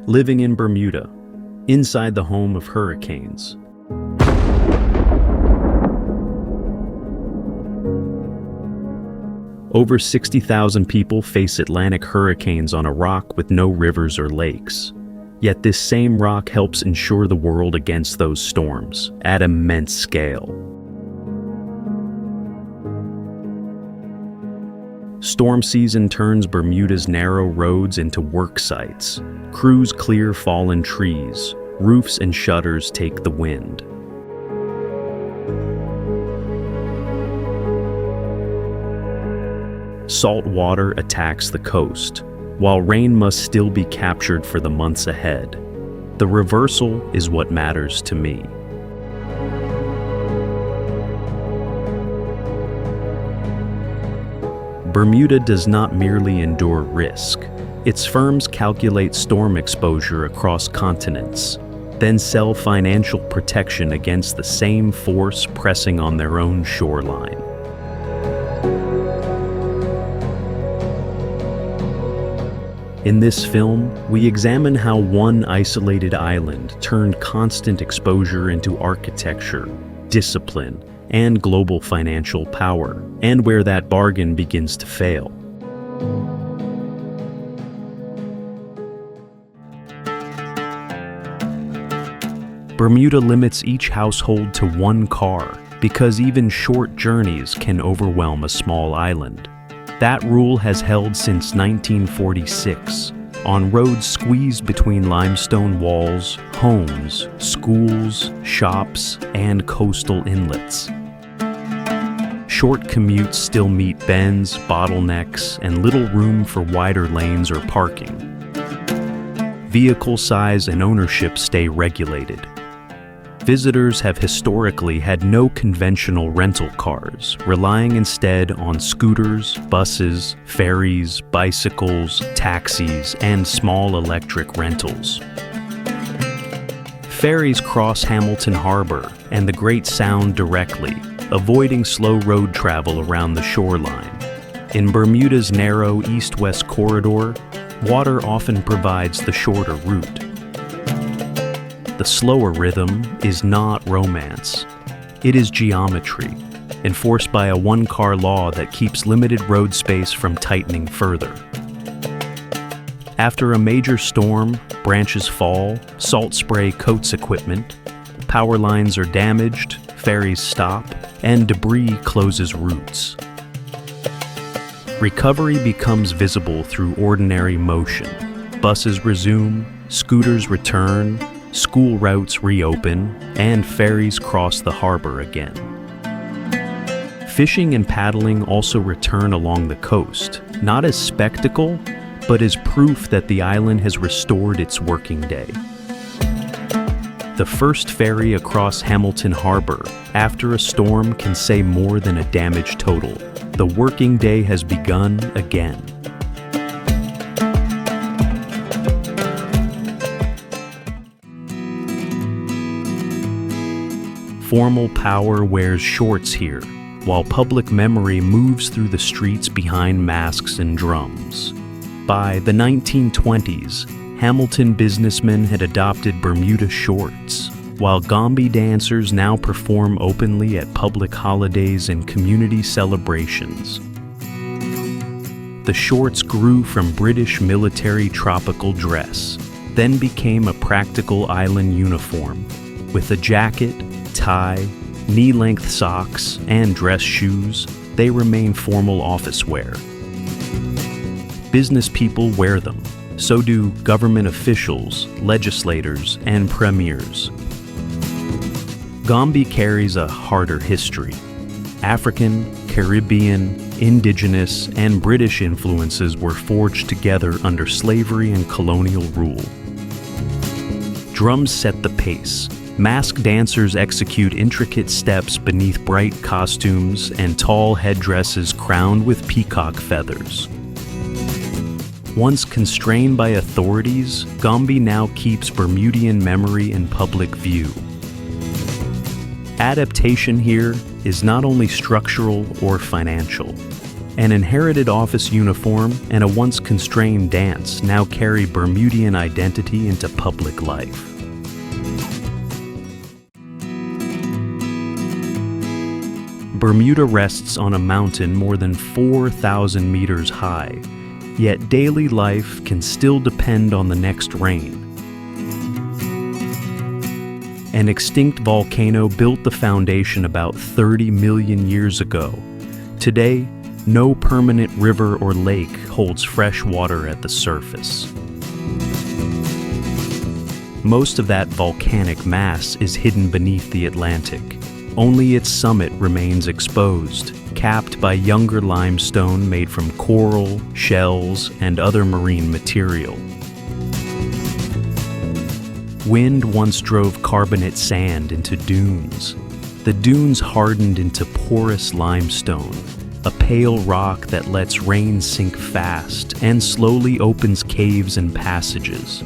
Living in Bermuda, inside the home of hurricanes. Over 60,000 people face Atlantic hurricanes on a rock with no rivers or lakes. Yet this same rock helps insure the world against those storms at immense scale. Storm season turns Bermuda's narrow roads into work sites. Crews clear fallen trees. Roofs and shutters take the wind. Salt water attacks the coast, while rain must still be captured for the months ahead. The reversal is what matters to me. Bermuda does not merely endure risk. Its firms calculate storm exposure across continents, then sell financial protection against the same force pressing on their own shoreline. In this film, we examine how one isolated island turned constant exposure into architecture, discipline, and global financial power, and where that bargain begins to fail. Bermuda limits each household to one car because even short journeys can overwhelm a small island. That rule has held since 1946, on roads squeezed between limestone walls, homes, schools, shops, and coastal inlets. Short commutes still meet bends, bottlenecks, and little room for wider lanes or parking. Vehicle size and ownership stay regulated. Visitors have historically had no conventional rental cars, relying instead on scooters, buses, ferries, bicycles, taxis, and small electric rentals. Ferries cross Hamilton Harbor and the Great Sound directly, avoiding slow road travel around the shoreline. In Bermuda's narrow east-west corridor, water often provides the shorter route. The slower rhythm is not romance. It is geometry, enforced by a one-car law that keeps limited road space from tightening further. After a major storm, branches fall, salt spray coats equipment, power lines are damaged, ferries stop, and debris closes routes. Recovery becomes visible through ordinary motion. Buses resume, scooters return, school routes reopen, and ferries cross the harbor again. Fishing and paddling also return along the coast, not as spectacle, but as proof that the island has restored its working day. The first ferry across Hamilton Harbor after a storm can say more than a damage total. The working day has begun again. Formal power wears shorts here, while public memory moves through the streets behind masks and drums. By the 1920s, Hamilton businessmen had adopted Bermuda shorts, while Gombe dancers now perform openly at public holidays and community celebrations. The shorts grew from British military tropical dress, then became a practical island uniform, with a jacket, tie, knee-length socks, and dress shoes. They remain formal office wear. Business people wear them. So do government officials, legislators, and premiers. Gombe carries a harder history. African, Caribbean, indigenous, and British influences were forged together under slavery and colonial rule. Drums set the pace. Masked dancers execute intricate steps beneath bright costumes and tall headdresses crowned with peacock feathers. Once constrained by authorities, Gombe now keeps Bermudian memory in public view. Adaptation here is not only structural or financial. An inherited office uniform and a once constrained dance now carry Bermudian identity into public life. Bermuda rests on a mountain more than 4,000 meters high, yet daily life can still depend on the next rain. An extinct volcano built the foundation about 30 million years ago. Today, no permanent river or lake holds fresh water at the surface. Most of that volcanic mass is hidden beneath the Atlantic. Only its summit remains exposed, capped by younger limestone made from coral, shells, and other marine material. Wind once drove carbonate sand into dunes. The dunes hardened into porous limestone, a pale rock that lets rain sink fast and slowly opens caves and passages.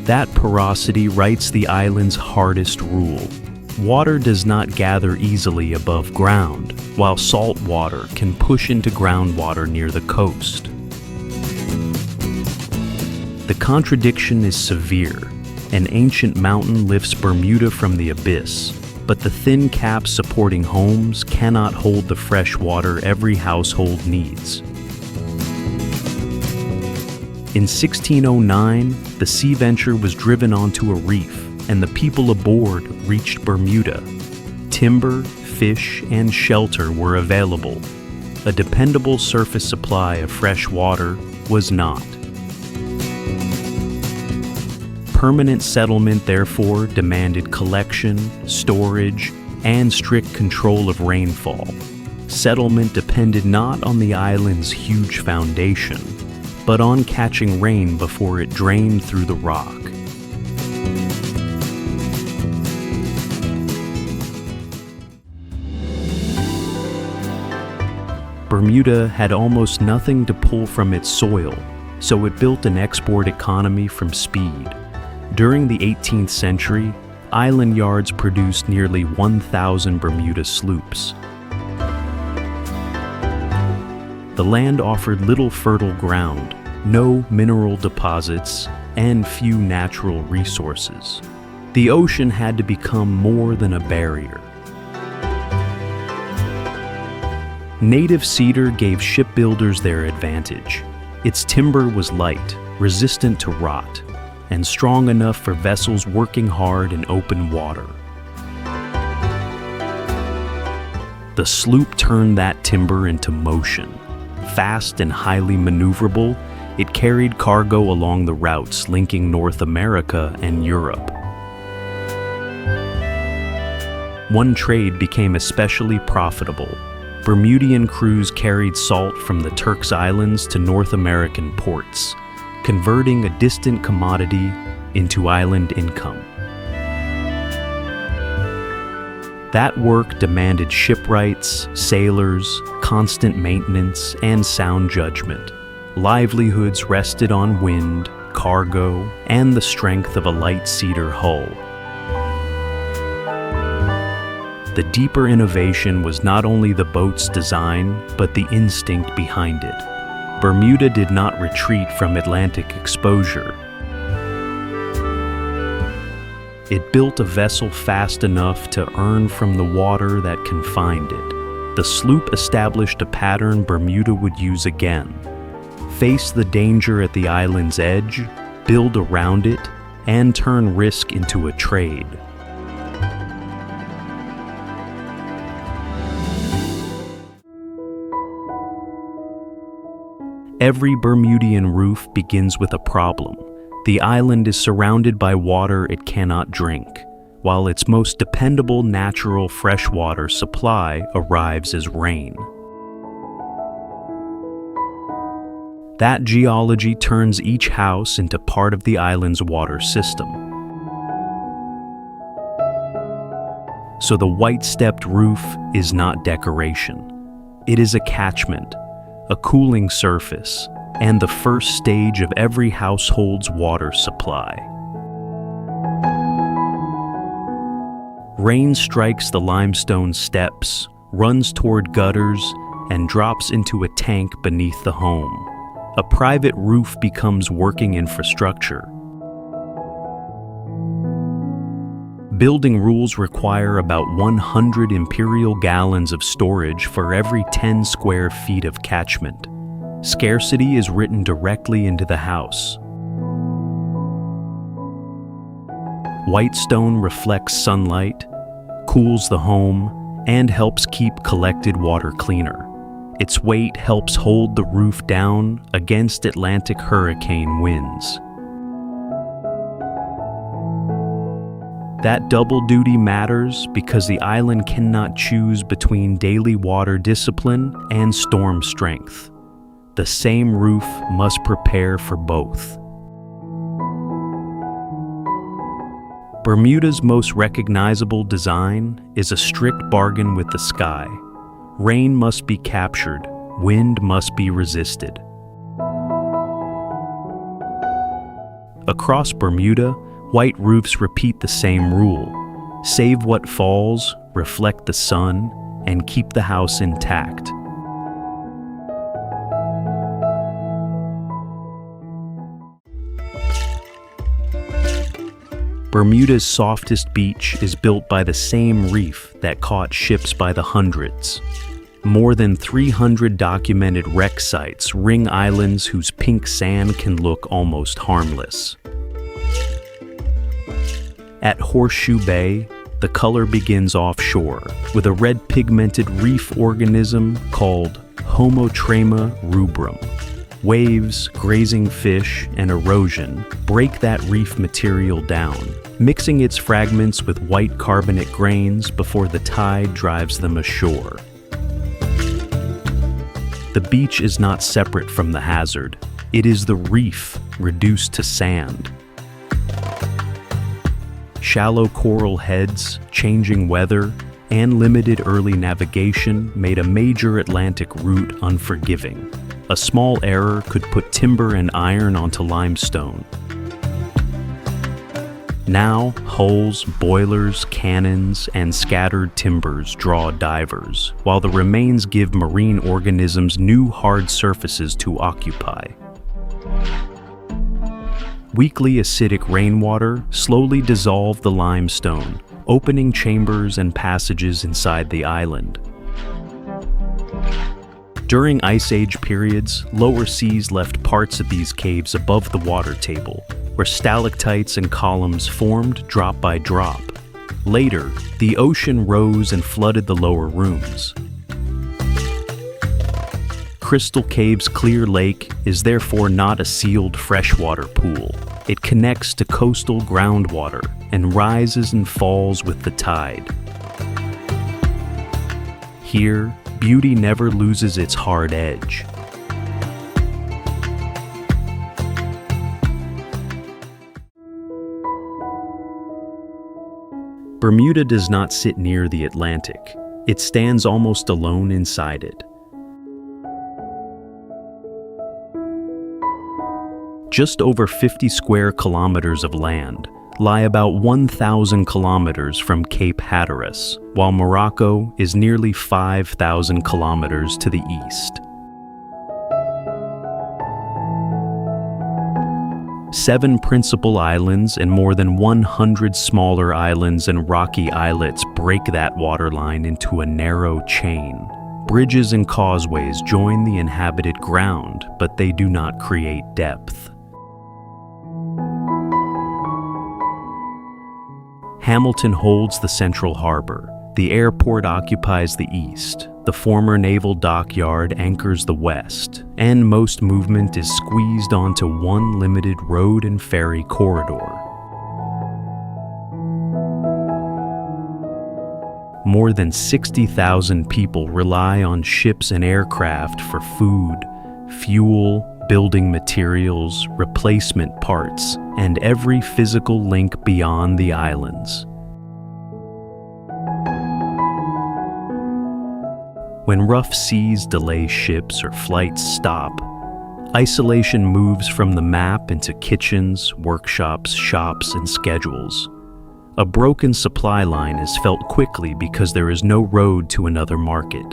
That porosity writes the island's hardest rule. Water does not gather easily above ground, while salt water can push into groundwater near the coast. The contradiction is severe. An ancient mountain lifts Bermuda from the abyss, but the thin caps supporting homes cannot hold the fresh water every household needs. In 1609, the Sea Venture was driven onto a reef, and the people aboard reached Bermuda. Timber, fish, and shelter were available. A dependable surface supply of fresh water was not. Permanent settlement, therefore, demanded collection, storage, and strict control of rainfall. Settlement depended not on the island's huge foundation, but on catching rain before it drained through the rock. Bermuda had almost nothing to pull from its soil, so it built an export economy from speed. During the 18th century, island yards produced nearly 1,000 Bermuda sloops. The land offered little fertile ground, no mineral deposits, and few natural resources. The ocean had to become more than a barrier. Native cedar gave shipbuilders their advantage. Its timber was light, resistant to rot, and strong enough for vessels working hard in open water. The sloop turned that timber into motion. Fast and highly maneuverable, it carried cargo along the routes linking North America and Europe. One trade became especially profitable. Bermudian crews carried salt from the Turks Islands to North American ports, converting a distant commodity into island income. That work demanded shipwrights, sailors, constant maintenance, and sound judgment. Livelihoods rested on wind, cargo, and the strength of a light cedar hull. The deeper innovation was not only the boat's design, but the instinct behind it. Bermuda did not retreat from Atlantic exposure. It built a vessel fast enough to earn from the water that confined it. The sloop established a pattern Bermuda would use again. Face the danger at the island's edge, build around it, and turn risk into a trade. Every Bermudian roof begins with a problem. The island is surrounded by water it cannot drink, while its most dependable natural freshwater supply arrives as rain. That geology turns each house into part of the island's water system. So the white-stepped roof is not decoration. It is a catchment, a cooling surface, and the first stage of every household's water supply. Rain strikes the limestone steps, runs toward gutters, and drops into a tank beneath the home. A private roof becomes working infrastructure. Building rules require about 100 imperial gallons of storage for every 10 square feet of catchment. Scarcity is written directly into the house. White stone reflects sunlight, cools the home, and helps keep collected water cleaner. Its weight helps hold the roof down against Atlantic hurricane winds. That double duty matters because the island cannot choose between daily water discipline and storm strength. The same roof must prepare for both. Bermuda's most recognizable design is a strict bargain with the sky. Rain must be captured, wind must be resisted. Across Bermuda, white roofs repeat the same rule: save what falls, reflect the sun, and keep the house intact. Bermuda's softest beach is built by the same reef that caught ships by the hundreds. More than 300 documented wreck sites ring islands whose pink sand can look almost harmless. At Horseshoe Bay, the color begins offshore with a red pigmented reef organism called Homotrema rubrum. Waves, grazing fish, and erosion break that reef material down, mixing its fragments with white carbonate grains before the tide drives them ashore. The beach is not separate from the hazard. It is the reef reduced to sand. Shallow coral heads, changing weather, and limited early navigation made a major Atlantic route unforgiving. A small error could put timber and iron onto limestone. Now, hulls, boilers, cannons, and scattered timbers draw divers, while the remains give marine organisms new hard surfaces to occupy. Weekly acidic rainwater slowly dissolve the limestone, opening chambers and passages inside the island. During Ice Age periods, lower seas left parts of these caves above the water table, where stalactites and columns formed drop by drop. Later, the ocean rose and flooded the lower rooms. Crystal Cave's clear lake is therefore not a sealed freshwater pool. It connects to coastal groundwater and rises and falls with the tide. Here, beauty never loses its hard edge. Bermuda does not sit near the Atlantic. It stands almost alone inside it. Just over 50 square kilometers of land lie about 1,000 kilometers from Cape Hatteras, while Morocco is nearly 5,000 kilometers to the east. 7 principal islands and more than 100 smaller islands and rocky islets break that waterline into a narrow chain. Bridges and causeways join the inhabited ground, but they do not create depth. Hamilton holds the central harbor. The airport occupies the east. The former naval dockyard anchors the west, and most movement is squeezed onto one limited road and ferry corridor. More than 60,000 people rely on ships and aircraft for food, fuel, building materials, replacement parts, and every physical link beyond the islands. When rough seas delay ships or flights stop, isolation moves from the map into kitchens, workshops, shops, and schedules. A broken supply line is felt quickly because there is no road to another market.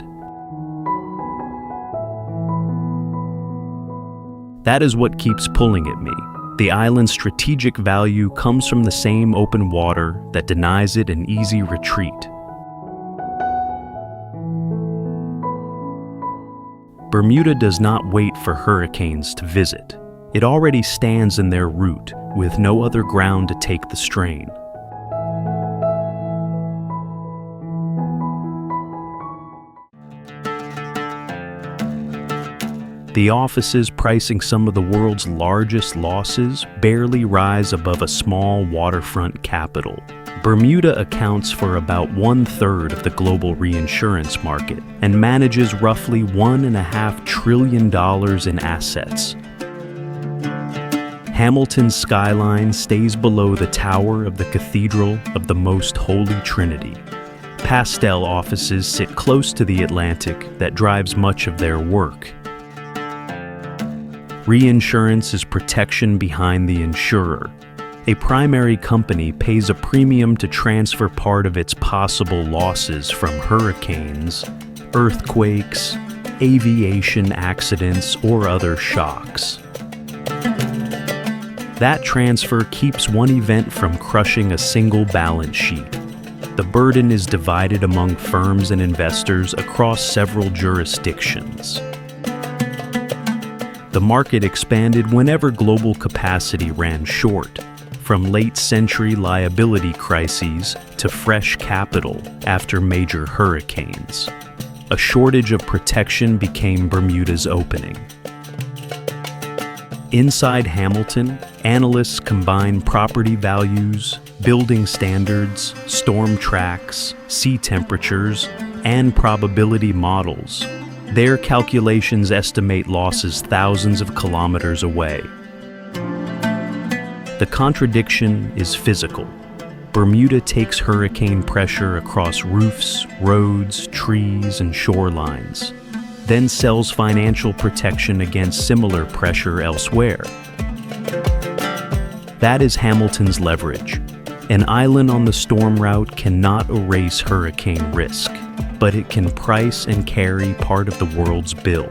That is what keeps pulling at me. The island's strategic value comes from the same open water that denies it an easy retreat. Bermuda does not wait for hurricanes to visit. It already stands in their route, with no other ground to take the strain. The offices pricing some of the world's largest losses barely rise above a small waterfront capital. Bermuda accounts for about 1/3 of the global reinsurance market and manages roughly $1.5 trillion in assets. Hamilton's skyline stays below the tower of the Cathedral of the Most Holy Trinity. Pastel offices sit close to the Atlantic that drives much of their work. Reinsurance is protection behind the insurer. A primary company pays a premium to transfer part of its possible losses from hurricanes, earthquakes, aviation accidents, or other shocks. That transfer keeps one event from crushing a single balance sheet. The burden is divided among firms and investors across several jurisdictions. The market expanded whenever global capacity ran short, from late-century liability crises to fresh capital after major hurricanes. A shortage of protection became Bermuda's opening. Inside Hamilton, analysts combine property values, building standards, storm tracks, sea temperatures, and probability models. Their calculations estimate losses thousands of kilometers away. The contradiction is physical. Bermuda takes hurricane pressure across roofs, roads, trees, and shorelines, then sells financial protection against similar pressure elsewhere. That is Hamilton's leverage. An island on the storm route cannot erase hurricane risk, but it can price and carry part of the world's bill.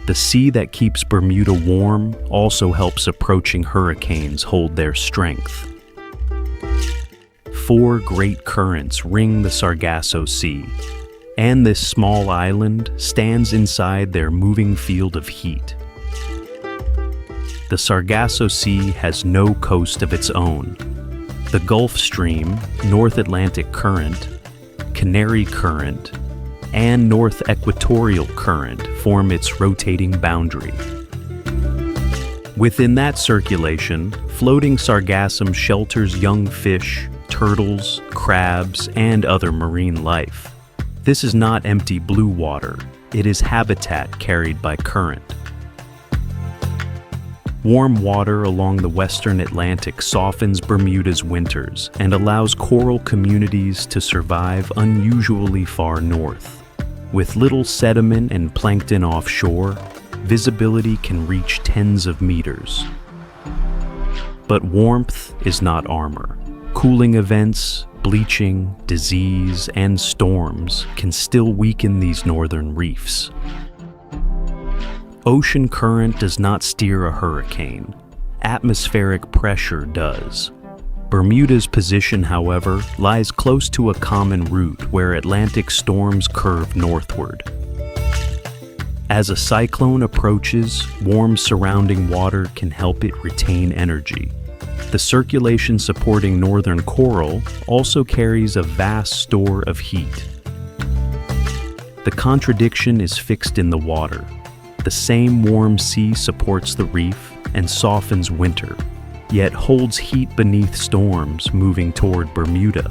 The sea that keeps Bermuda warm also helps approaching hurricanes hold their strength. 4 great currents ring the Sargasso Sea, and this small island stands inside their moving field of heat. The Sargasso Sea has no coast of its own. The Gulf Stream, North Atlantic Current, Canary Current, and North Equatorial Current form its rotating boundary. Within that circulation, floating sargassum shelters young fish, turtles, crabs, and other marine life. This is not empty blue water. It is habitat carried by current. Warm water along the western Atlantic softens Bermuda's winters and allows coral communities to survive unusually far north. With little sediment and plankton offshore, visibility can reach tens of meters. But warmth is not armor. Cooling events, bleaching, disease, and storms can still weaken these northern reefs. Ocean current does not steer a hurricane. Atmospheric pressure does. Bermuda's position, however, lies close to a common route where Atlantic storms curve northward. As a cyclone approaches, warm surrounding water can help it retain energy. The circulation supporting northern coral also carries a vast store of heat. The contradiction is fixed in the water. The same warm sea supports the reef and softens winter, yet holds heat beneath storms moving toward Bermuda.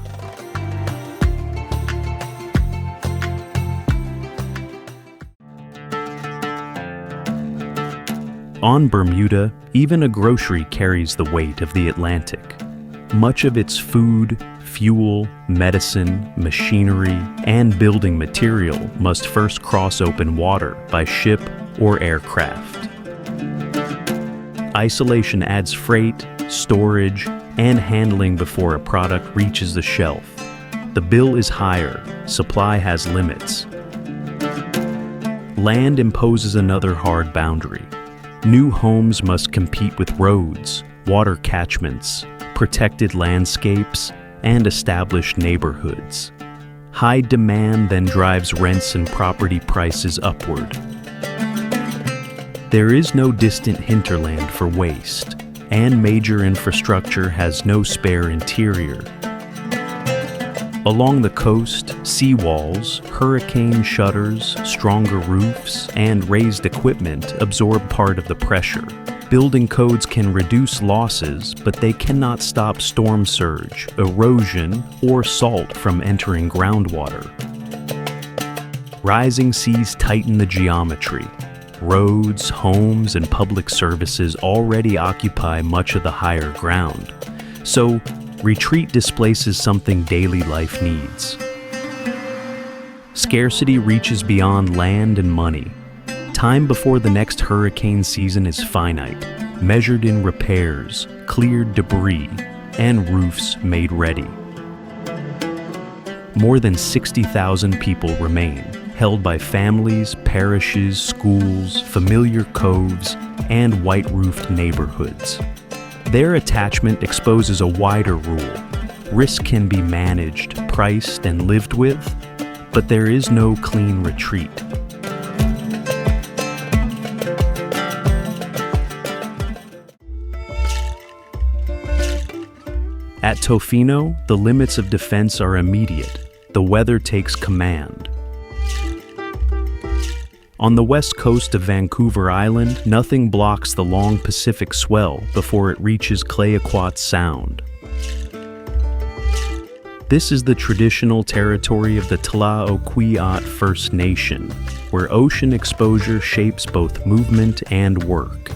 On Bermuda, even a grocery carries the weight of the Atlantic. Much of its food, fuel, medicine, machinery, and building material must first cross open water by ship, or aircraft. Isolation adds freight, storage, and handling before a product reaches the shelf. The bill is higher, supply has limits. Land imposes another hard boundary. New homes must compete with roads, water catchments, protected landscapes, and established neighborhoods. High demand then drives rents and property prices upward. There is no distant hinterland for waste, and major infrastructure has no spare interior. Along the coast, seawalls, hurricane shutters, stronger roofs, and raised equipment absorb part of the pressure. Building codes can reduce losses, but they cannot stop storm surge, erosion, or salt from entering groundwater. Rising seas tighten the geometry. Roads, homes, and public services already occupy much of the higher ground. So, retreat displaces something daily life needs. Scarcity reaches beyond land and money. Time before the next hurricane season is finite, measured in repairs, cleared debris, and roofs made ready. More than 60,000 people remain, held by families, parishes, schools, familiar coves, and white-roofed neighborhoods. Their attachment exposes a wider rule. Risk can be managed, priced, and lived with, but there is no clean retreat. At Tofino, the limits of defense are immediate. The weather takes command. On the west coast of Vancouver Island, nothing blocks the long Pacific swell before it reaches Clayoquot Sound. This is the traditional territory of the Tla-o-Kwi-at First Nation, where ocean exposure shapes both movement and work.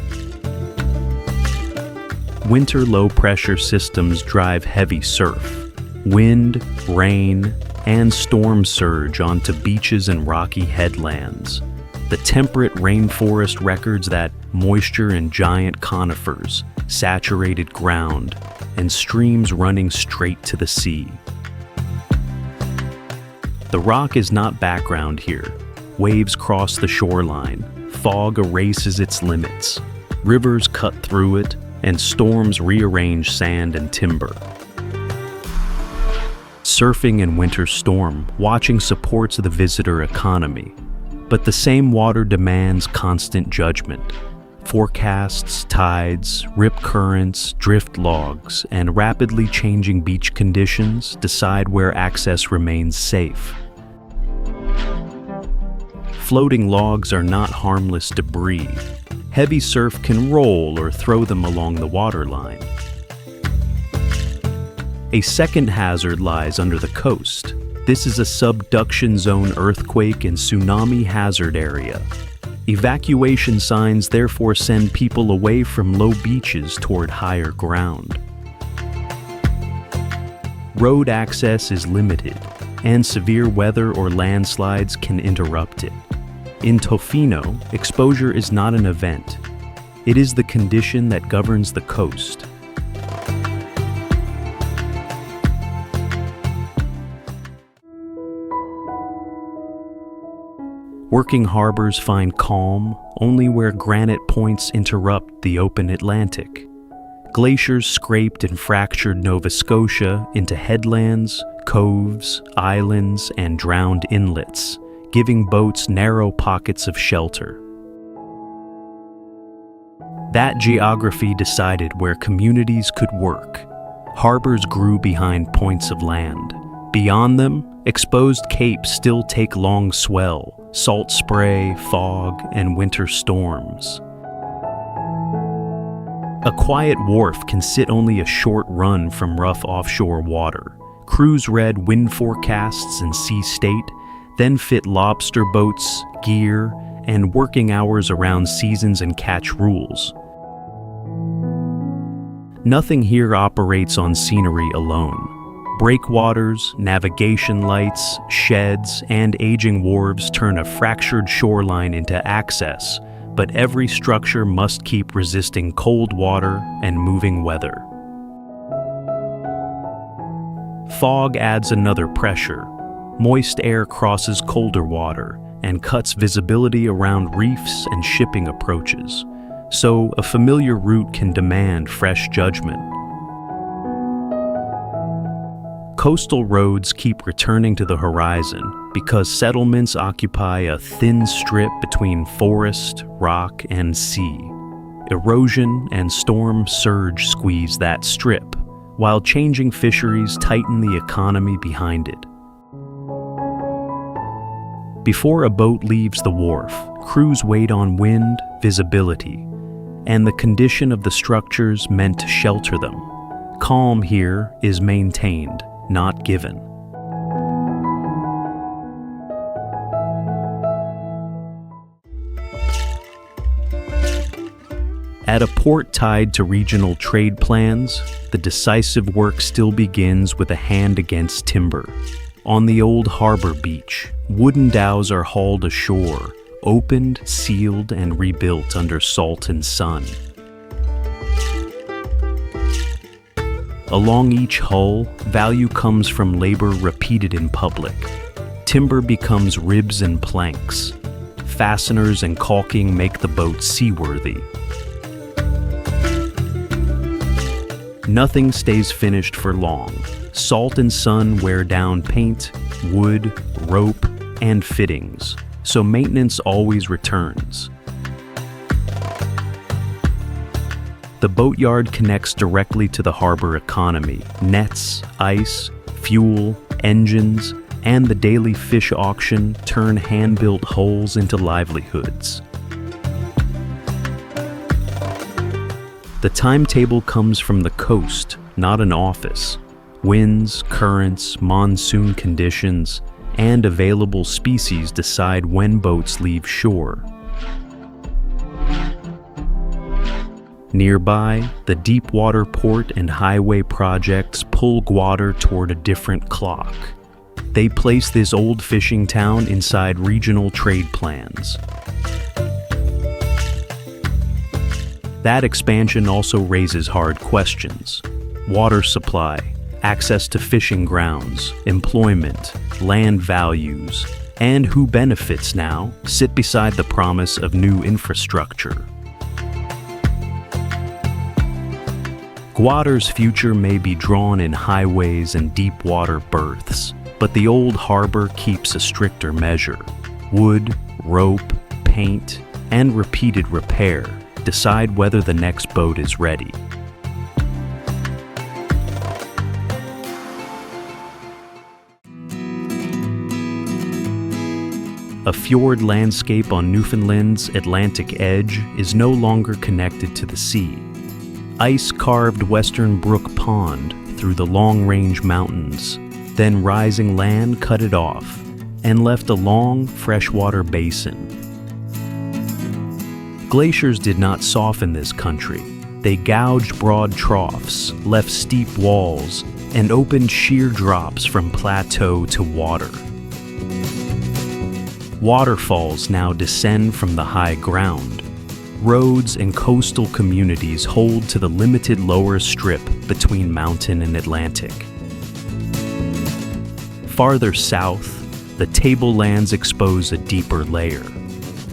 Winter low-pressure systems drive heavy surf, wind, rain, and storm surge onto beaches and rocky headlands. The temperate rainforest records that moisture in giant conifers, saturated ground, and streams running straight to the sea. The rock is not background here. Waves cross the shoreline, fog erases its limits, rivers cut through it, and storms rearrange sand and timber. Surfing in winter storm, watching supports the visitor economy, but the same water demands constant judgment. Forecasts, tides, rip currents, drift logs, and rapidly changing beach conditions decide where access remains safe. Floating logs are not harmless debris. Heavy surf can roll or throw them along the waterline. A second hazard lies under the coast. This is a subduction zone earthquake and tsunami hazard area. Evacuation signs therefore send people away from low beaches toward higher ground. Road access is limited, and severe weather or landslides can interrupt it. In Tofino, exposure is not an event. It is the condition that governs the coast. Working harbors find calm only where granite points interrupt the open Atlantic. Glaciers scraped and fractured Nova Scotia into headlands, coves, islands, and drowned inlets, giving boats narrow pockets of shelter. That geography decided where communities could work. Harbors grew behind points of land. Beyond them, exposed capes still take long swell, salt spray, fog, and winter storms. A quiet wharf can sit only a short run from rough offshore water. Crews read wind forecasts and sea state, then fit lobster boats, gear, and working hours around seasons and catch rules. Nothing here operates on scenery alone. Breakwaters, navigation lights, sheds, and aging wharves turn a fractured shoreline into access, but every structure must keep resisting cold water and moving weather. Fog adds another pressure. Moist air crosses colder water and cuts visibility around reefs and shipping approaches, so a familiar route can demand fresh judgment. Coastal roads keep returning to the horizon because settlements occupy a thin strip between forest, rock, and sea. Erosion and storm surge squeeze that strip, while changing fisheries tighten the economy behind it. Before a boat leaves the wharf, crews wait on wind, visibility, and the condition of the structures meant to shelter them. Calm here is maintained, not given. At a port tied to regional trade plans, the decisive work still begins with a hand against timber. On the old harbor beach, wooden dhows are hauled ashore, opened, sealed, and rebuilt under salt and sun. Along each hull, value comes from labor repeated in public. Timber becomes ribs and planks. Fasteners and caulking make the boat seaworthy. Nothing stays finished for long. Salt and sun wear down paint, wood, rope, and fittings, so maintenance always returns. The boatyard connects directly to the harbor economy. Nets, ice, fuel, engines, and the daily fish auction turn hand-built hulls into livelihoods. The timetable comes from the coast, not an office. Winds, currents, monsoon conditions, and available species decide when boats leave shore. Nearby, the deepwater port and highway projects pull Gwater toward a different clock. They place this old fishing town inside regional trade plans. That expansion also raises hard questions. Water supply, access to fishing grounds, employment, land values, and who benefits now sit beside the promise of new infrastructure. Gwater's future may be drawn in highways and deep water berths, but the old harbor keeps a stricter measure. Wood, rope, paint, and repeated repair decide whether the next boat is ready. A fjord landscape on Newfoundland's Atlantic edge is no longer connected to the sea. Ice carved Western Brook Pond through the long-range mountains, then rising land cut it off and left a long freshwater basin. Glaciers did not soften this country. They gouged broad troughs, left steep walls, and opened sheer drops from plateau to water. Waterfalls now descend from the high ground. Roads and coastal communities hold to the limited lower strip between mountain and Atlantic. Farther south, the tablelands expose a deeper layer.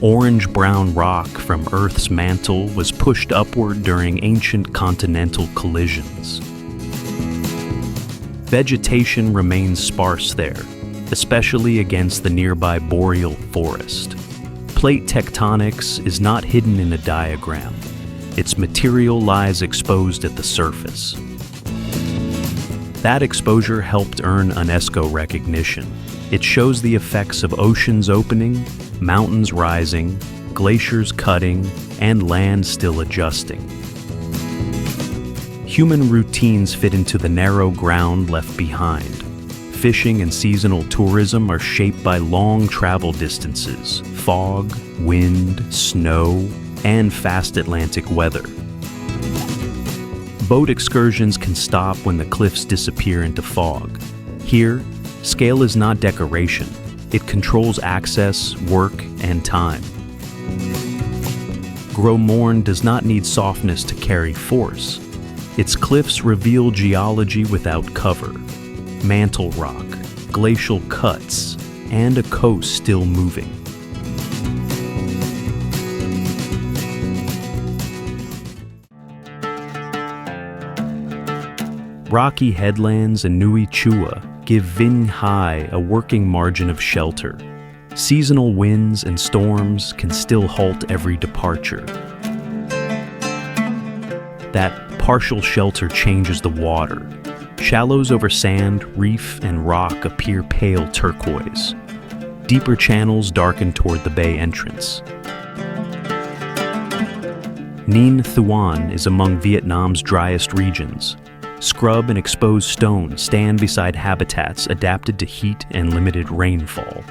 Orange-brown rock from Earth's mantle was pushed upward during ancient continental collisions. Vegetation remains sparse there, especially against the nearby boreal forest. Plate tectonics is not hidden in a diagram. Its material lies exposed at the surface. That exposure helped earn UNESCO recognition. It shows the effects of oceans opening, mountains rising, glaciers cutting, and land still adjusting. Human routines fit into the narrow ground left behind. Fishing and seasonal tourism are shaped by long travel distances, fog, wind, snow, and fast Atlantic weather. Boat excursions can stop when the cliffs disappear into fog. Here, scale is not decoration. It controls access, work, and time. Gromorn does not need softness to carry force. Its cliffs reveal geology without cover, mantle rock, glacial cuts, and a coast still moving. Rocky headlands and Nui Chua give Vinh Hai a working margin of shelter. Seasonal winds and storms can still halt every departure. That partial shelter changes the water. Shallows over sand, reef, and rock appear pale turquoise. Deeper channels darken toward the bay entrance. Ninh Thuan is among Vietnam's driest regions. Scrub and exposed stone stand beside habitats adapted to heat and limited rainfall.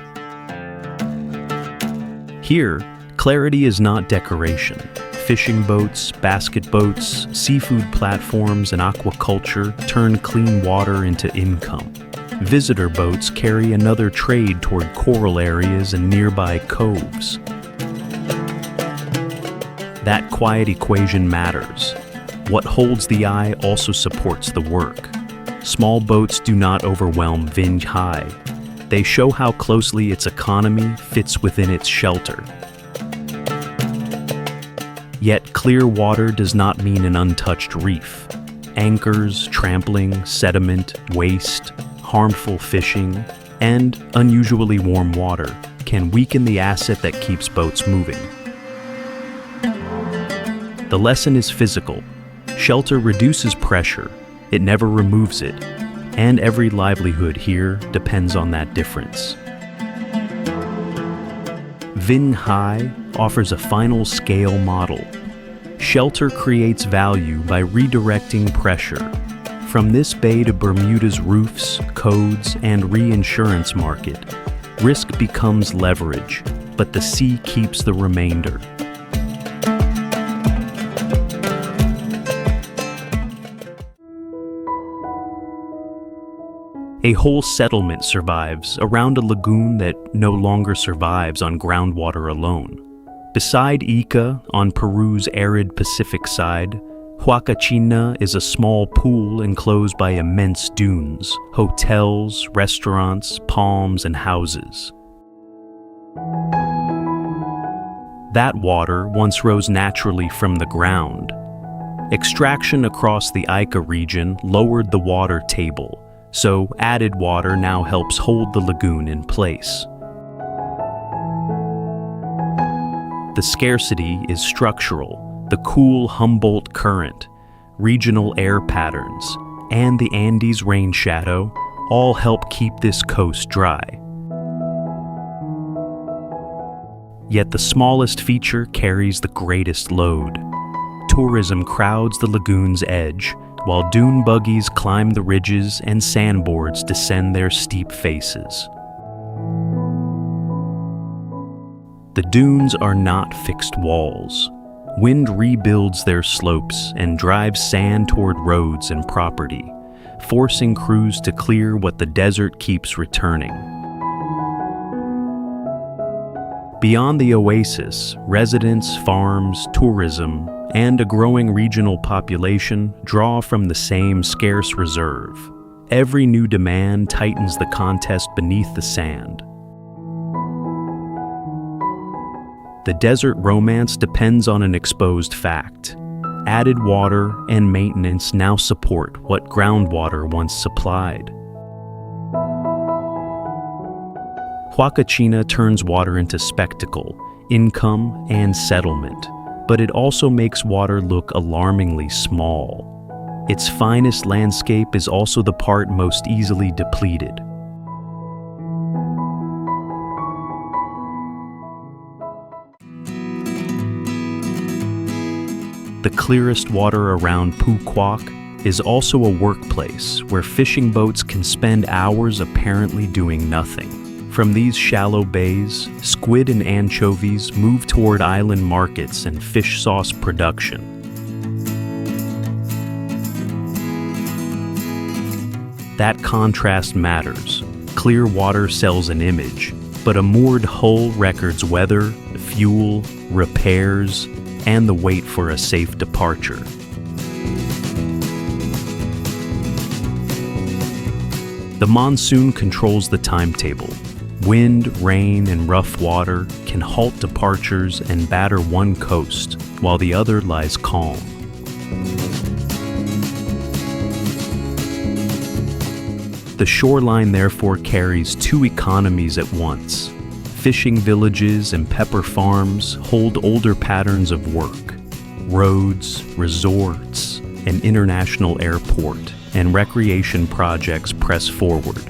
Here, clarity is not decoration. Fishing boats, basket boats, seafood platforms, and aquaculture turn clean water into income. Visitor boats carry another trade toward coral areas and nearby coves. That quiet equation matters. What holds the eye also supports the work. Small boats do not overwhelm Vinh Hai. They show how closely its economy fits within its shelter. Yet clear water does not mean an untouched reef. Anchors, trampling, sediment, waste, harmful fishing, and unusually warm water can weaken the asset that keeps boats moving. The lesson is physical. Shelter reduces pressure, it never removes it, and every livelihood here depends on that difference. Vinh Hai offers a final scale model. Shelter creates value by redirecting pressure. From this bay to Bermuda's roofs, codes, and reinsurance market, risk becomes leverage, but the sea keeps the remainder. A whole settlement survives around a lagoon that no longer survives on groundwater alone. Beside Ica, on Peru's arid Pacific side, Huacachina is a small pool enclosed by immense dunes, hotels, restaurants, palms, and houses. That water once rose naturally from the ground. Extraction across the Ica region lowered the water table, so added water now helps hold the lagoon in place. The scarcity is structural. The cool Humboldt current, regional air patterns, and the Andes rain shadow all help keep this coast dry. Yet the smallest feature carries the greatest load. Tourism crowds the lagoon's edge, while dune buggies climb the ridges and sandboards descend their steep faces. The dunes are not fixed walls. Wind rebuilds their slopes and drives sand toward roads and property, forcing crews to clear what the desert keeps returning. Beyond the oasis, residents, farms, tourism, and a growing regional population draw from the same scarce reserve. Every new demand tightens the contest beneath the sand. The desert romance depends on an exposed fact. Added water and maintenance now support what groundwater once supplied. Huacachina turns water into spectacle, income, and settlement, but it also makes water look alarmingly small. Its finest landscape is also the part most easily depleted. The clearest water around Phu Quoc is also a workplace where fishing boats can spend hours apparently doing nothing. From these shallow bays, squid and anchovies move toward island markets and fish sauce production. That contrast matters. Clear water sells an image, but a moored hull records weather, fuel, repairs, and the wait for a safe departure. The monsoon controls the timetable. Wind, rain, and rough water can halt departures and batter one coast, while the other lies calm. The shoreline therefore carries two economies at once. Fishing villages and pepper farms hold older patterns of work. Roads, resorts, an international airport, and recreation projects press forward.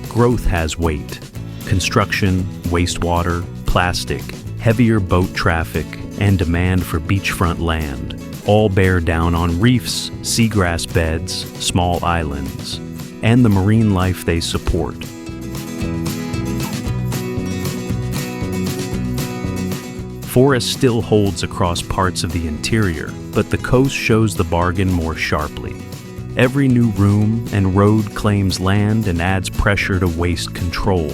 Growth has weight. Construction, wastewater, plastic, heavier boat traffic, and demand for beachfront land all bear down on reefs, seagrass beds, small islands, and the marine life they support. Forest still holds across parts of the interior, but the coast shows the bargain more sharply. Every new room and road claims land and adds pressure to waste control.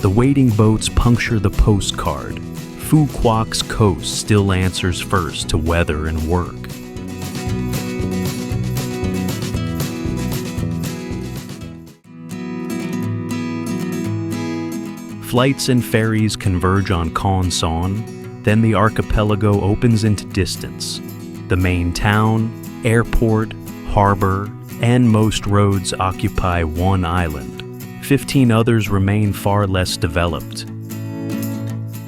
The waiting boats puncture the postcard. Phu Quoc's coast still answers first to weather and work. Flights and ferries converge on Khon Son, then the archipelago opens into distance. The main town, airport, harbor, and most roads occupy one island. 15 others remain far less developed.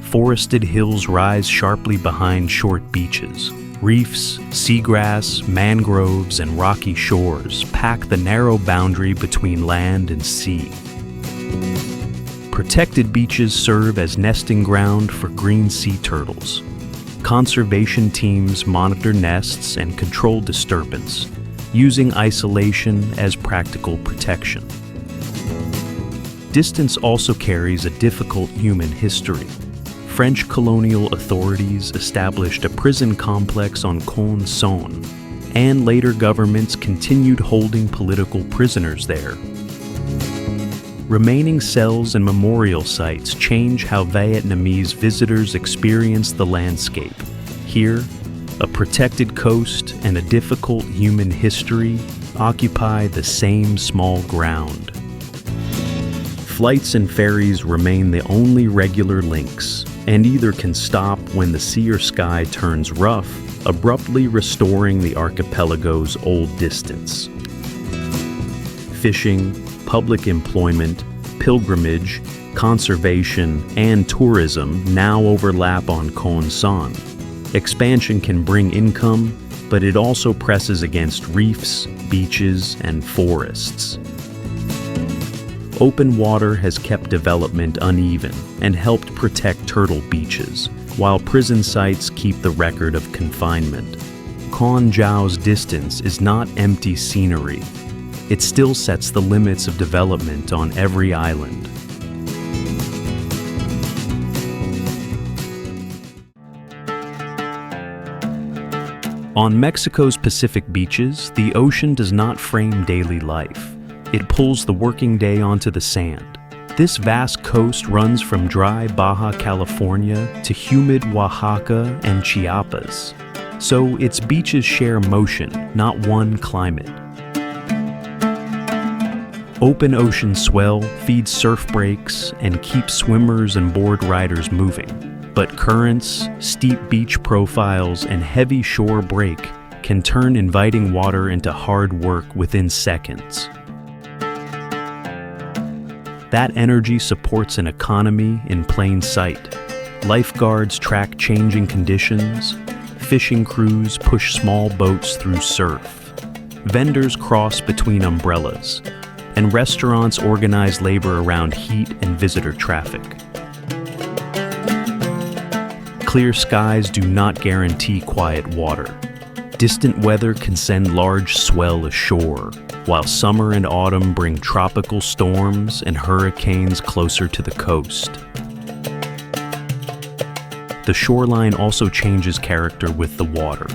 Forested hills rise sharply behind short beaches. Reefs, seagrass, mangroves, and rocky shores pack the narrow boundary between land and sea. Protected beaches serve as nesting ground for green sea turtles. Conservation teams monitor nests and control disturbance, using isolation as practical protection. Distance also carries a difficult human history. French colonial authorities established a prison complex on Khon Son, and later governments continued holding political prisoners there. Remaining cells and memorial sites change how Vietnamese visitors experience the landscape. Here, a protected coast and a difficult human history occupy the same small ground. Flights and ferries remain the only regular links, and either can stop when the sea or sky turns rough, abruptly restoring the archipelago's old distance. Fishing, public employment, pilgrimage, conservation, and tourism now overlap on Khon Son. Expansion can bring income, but it also presses against reefs, beaches, and forests. Open water has kept development uneven and helped protect turtle beaches, while prison sites keep the record of confinement. Khon Jiao's distance is not empty scenery. It still sets the limits of development on every island. On Mexico's Pacific beaches, the ocean does not frame daily life. It pulls the working day onto the sand. This vast coast runs from dry Baja California to humid Oaxaca and Chiapas. So its beaches share motion, not one climate. Open ocean swell feeds surf breaks and keeps swimmers and board riders moving. But currents, steep beach profiles, and heavy shore break can turn inviting water into hard work within seconds. That energy supports an economy in plain sight. Lifeguards track changing conditions. Fishing crews push small boats through surf. Vendors cross between umbrellas. And restaurants organize labor around heat and visitor traffic. Clear skies do not guarantee quiet water. Distant weather can send large swell ashore, while summer and autumn bring tropical storms and hurricanes closer to the coast. The shoreline also changes character with the water.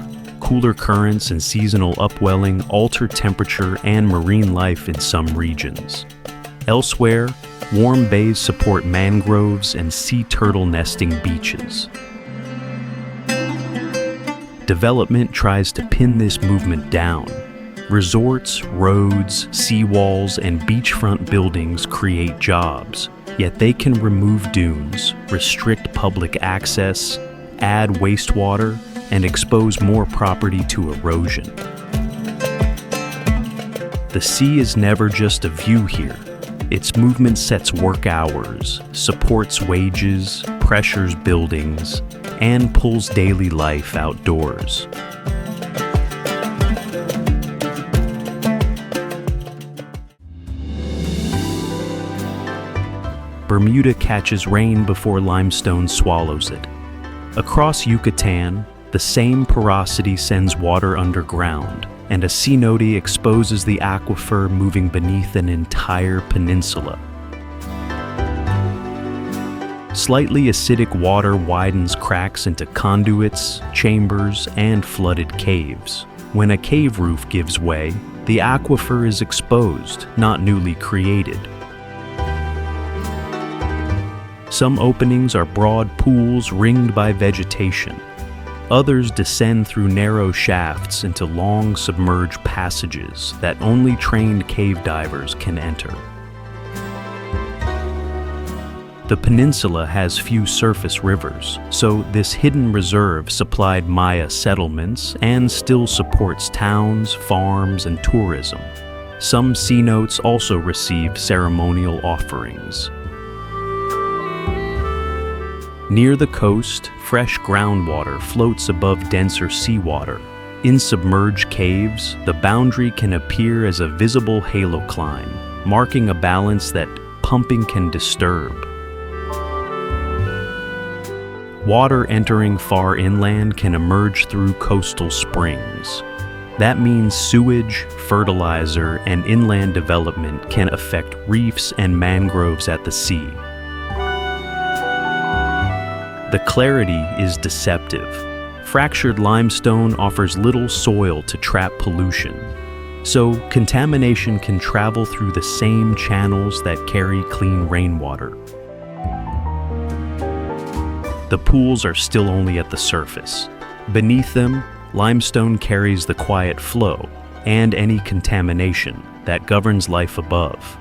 Cooler currents and seasonal upwelling alter temperature and marine life in some regions. Elsewhere, warm bays support mangroves and sea turtle nesting beaches. Development tries to pin this movement down. Resorts, roads, seawalls, and beachfront buildings create jobs, yet they can remove dunes, restrict public access, add wastewater, and expose more property to erosion. The sea is never just a view here. Its movement sets work hours, supports wages, pressures buildings, and pulls daily life outdoors. Bermuda catches rain before limestone swallows it. Across Yucatan, the same porosity sends water underground, and a cenote exposes the aquifer moving beneath an entire peninsula. Slightly acidic water widens cracks into conduits, chambers, and flooded caves. When a cave roof gives way, the aquifer is exposed, not newly created. Some openings are broad pools ringed by vegetation. Others descend through narrow shafts into long submerged passages that only trained cave divers can enter. The peninsula has few surface rivers, so this hidden reserve supplied Maya settlements and still supports towns, farms, and tourism. Some cenotes also receive ceremonial offerings. Near the coast, fresh groundwater floats above denser seawater. In submerged caves, the boundary can appear as a visible halocline, marking a balance that pumping can disturb. Water entering far inland can emerge through coastal springs. That means sewage, fertilizer, and inland development can affect reefs and mangroves at the sea. The clarity is deceptive. Fractured limestone offers little soil to trap pollution, so contamination can travel through the same channels that carry clean rainwater. The pools are still only at the surface. Beneath them, limestone carries the quiet flow and any contamination that governs life above.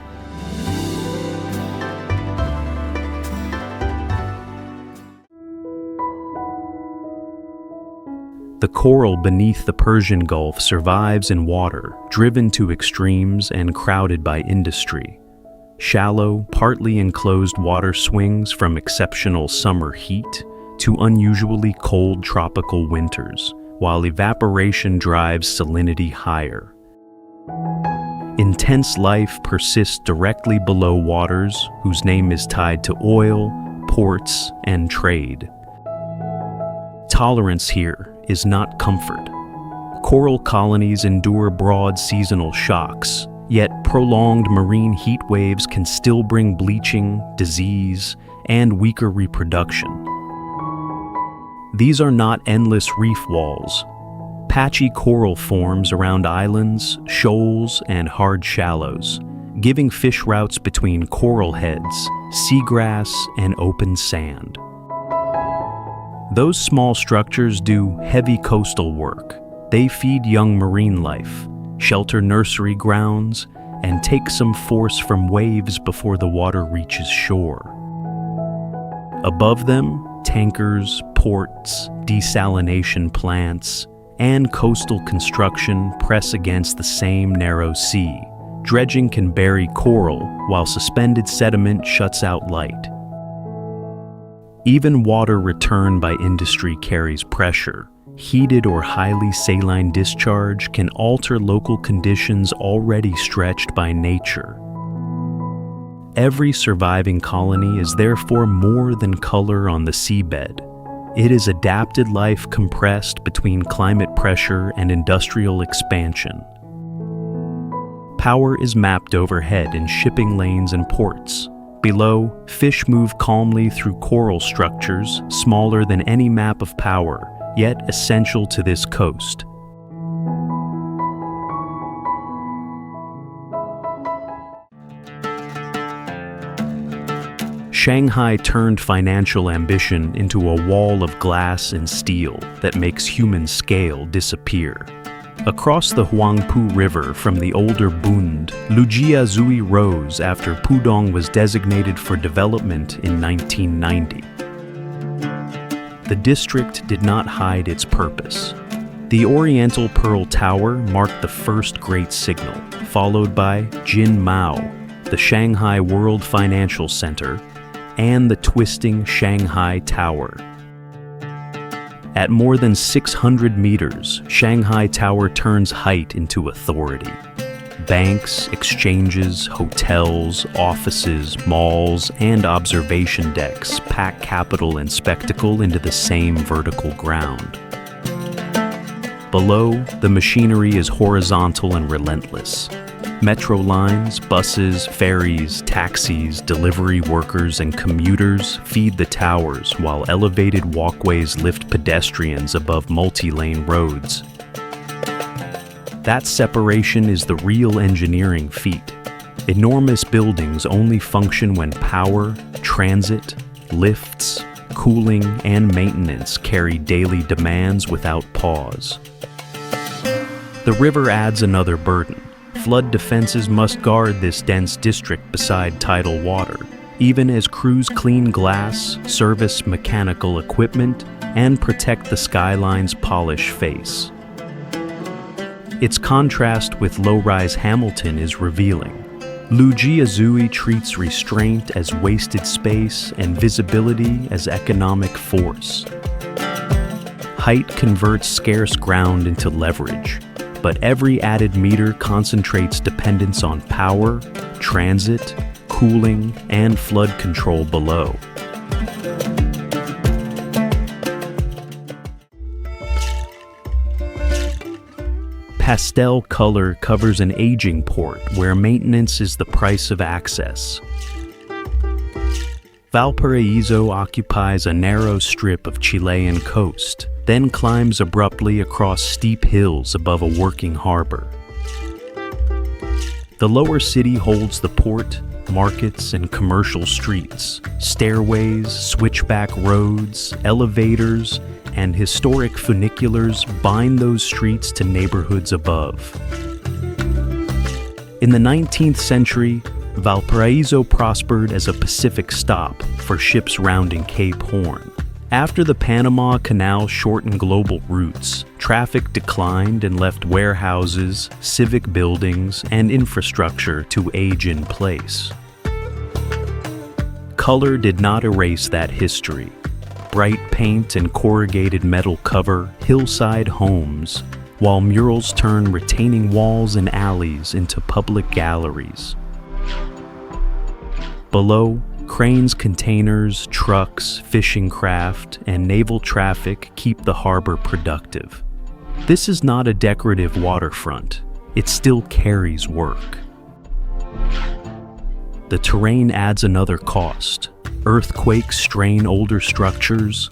The coral beneath the Persian Gulf survives in water, driven to extremes and crowded by industry. Shallow, partly enclosed water swings from exceptional summer heat to unusually cold tropical winters, while evaporation drives salinity higher. Intense life persists directly below waters whose name is tied to oil, ports, and trade. Tolerance here is not comfort. Coral colonies endure broad seasonal shocks, yet prolonged marine heat waves can still bring bleaching, disease, and weaker reproduction. These are not endless reef walls. Patchy coral forms around islands, shoals, and hard shallows, giving fish routes between coral heads, seagrass, and open sand. Those small structures do heavy coastal work. They feed young marine life, shelter nursery grounds, and take some force from waves before the water reaches shore. Above them, tankers, ports, desalination plants, and coastal construction press against the same narrow sea. Dredging can bury coral, while suspended sediment shuts out light. Even water returned by industry carries pressure. Heated or highly saline discharge can alter local conditions already stretched by nature. Every surviving colony is therefore more than color on the seabed. It is adapted life compressed between climate pressure and industrial expansion. Power is mapped overhead in shipping lanes and ports. Below, fish move calmly through coral structures smaller than any map of power, yet essential to this coast. Shanghai turned financial ambition into a wall of glass and steel that makes human scale disappear. Across the Huangpu River from the older Bund, Lujiazui rose after Pudong was designated for development in 1990. The district did not hide its purpose. The Oriental Pearl Tower marked the first great signal, followed by Jin Mao, the Shanghai World Financial Center, and the twisting Shanghai Tower. At more than 600 meters, Shanghai Tower turns height into authority. Banks, exchanges, hotels, offices, malls, and observation decks pack capital and spectacle into the same vertical ground. Below, the machinery is horizontal and relentless. Metro lines, buses, ferries, taxis, delivery workers, and commuters feed the towers, while elevated walkways lift pedestrians above multi-lane roads. That separation is the real engineering feat. Enormous buildings only function when power, transit, lifts, cooling, and maintenance carry daily demands without pause. The river adds another burden. Flood defenses must guard this dense district beside tidal water, even as crews clean glass, service mechanical equipment, and protect the skyline's polished face. Its contrast with low-rise Hamilton is revealing. Lujiazui treats restraint as wasted space and visibility as economic force. Height converts scarce ground into leverage, but every added meter concentrates dependence on power, transit, cooling, and flood control below. Pastel color covers an aging port where maintenance is the price of access. Valparaiso occupies a narrow strip of Chilean coast, then climbs abruptly across steep hills above a working harbor. The lower city holds the port, markets, and commercial streets, stairways, switchback roads, elevators, and historic funiculars bind those streets to neighborhoods above. In the 19th century, Valparaiso prospered as a Pacific stop for ships rounding Cape Horn. After the Panama Canal shortened global routes, traffic declined and left warehouses, civic buildings, and infrastructure to age in place. Color did not erase that history. Bright paint and corrugated metal cover hillside homes, while murals turn retaining walls and alleys into public galleries. Below, cranes, containers, trucks, fishing craft, and naval traffic keep the harbor productive. This is not a decorative waterfront. It still carries work. The terrain adds another cost. Earthquakes strain older structures,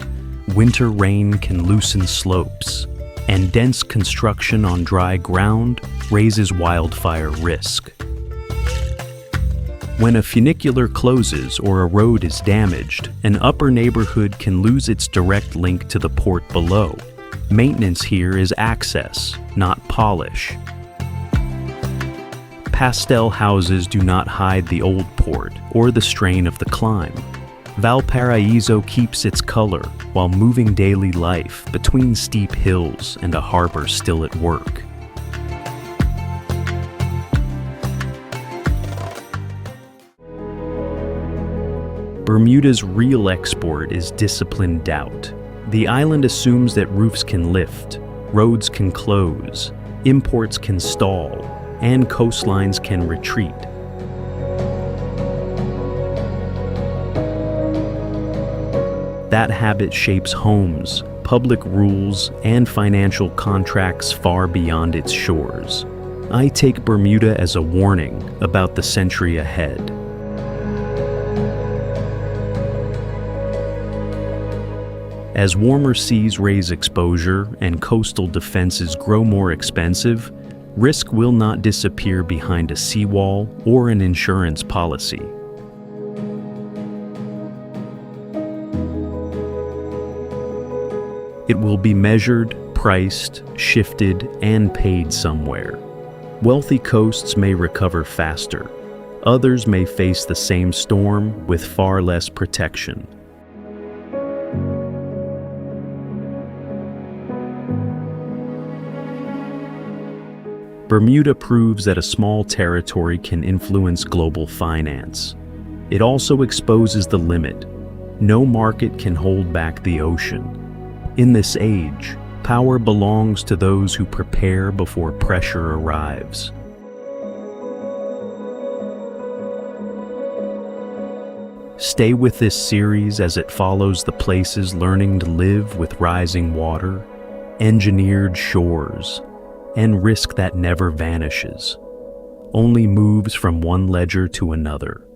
winter rain can loosen slopes, and dense construction on dry ground raises wildfire risk. When a funicular closes or a road is damaged, an upper neighborhood can lose its direct link to the port below. Maintenance here is access, not polish. Pastel houses do not hide the old port or the strain of the climb. Valparaiso keeps its color while moving daily life between steep hills and a harbor still at work. Bermuda's real export is disciplined doubt. The island assumes that roofs can lift, roads can close, imports can stall, and coastlines can retreat. That habit shapes homes, public rules, and financial contracts far beyond its shores. I take Bermuda as a warning about the century ahead. As warmer seas raise exposure and coastal defenses grow more expensive, risk will not disappear behind a seawall or an insurance policy. It will be measured, priced, shifted, and paid somewhere. Wealthy coasts may recover faster. Others may face the same storm with far less protection. Bermuda proves that a small territory can influence global finance. It also exposes the limit. No market can hold back the ocean. In this age, power belongs to those who prepare before pressure arrives. Stay with this series as it follows the places learning to live with rising water, engineered shores, and risk that never vanishes, only moves from one ledger to another.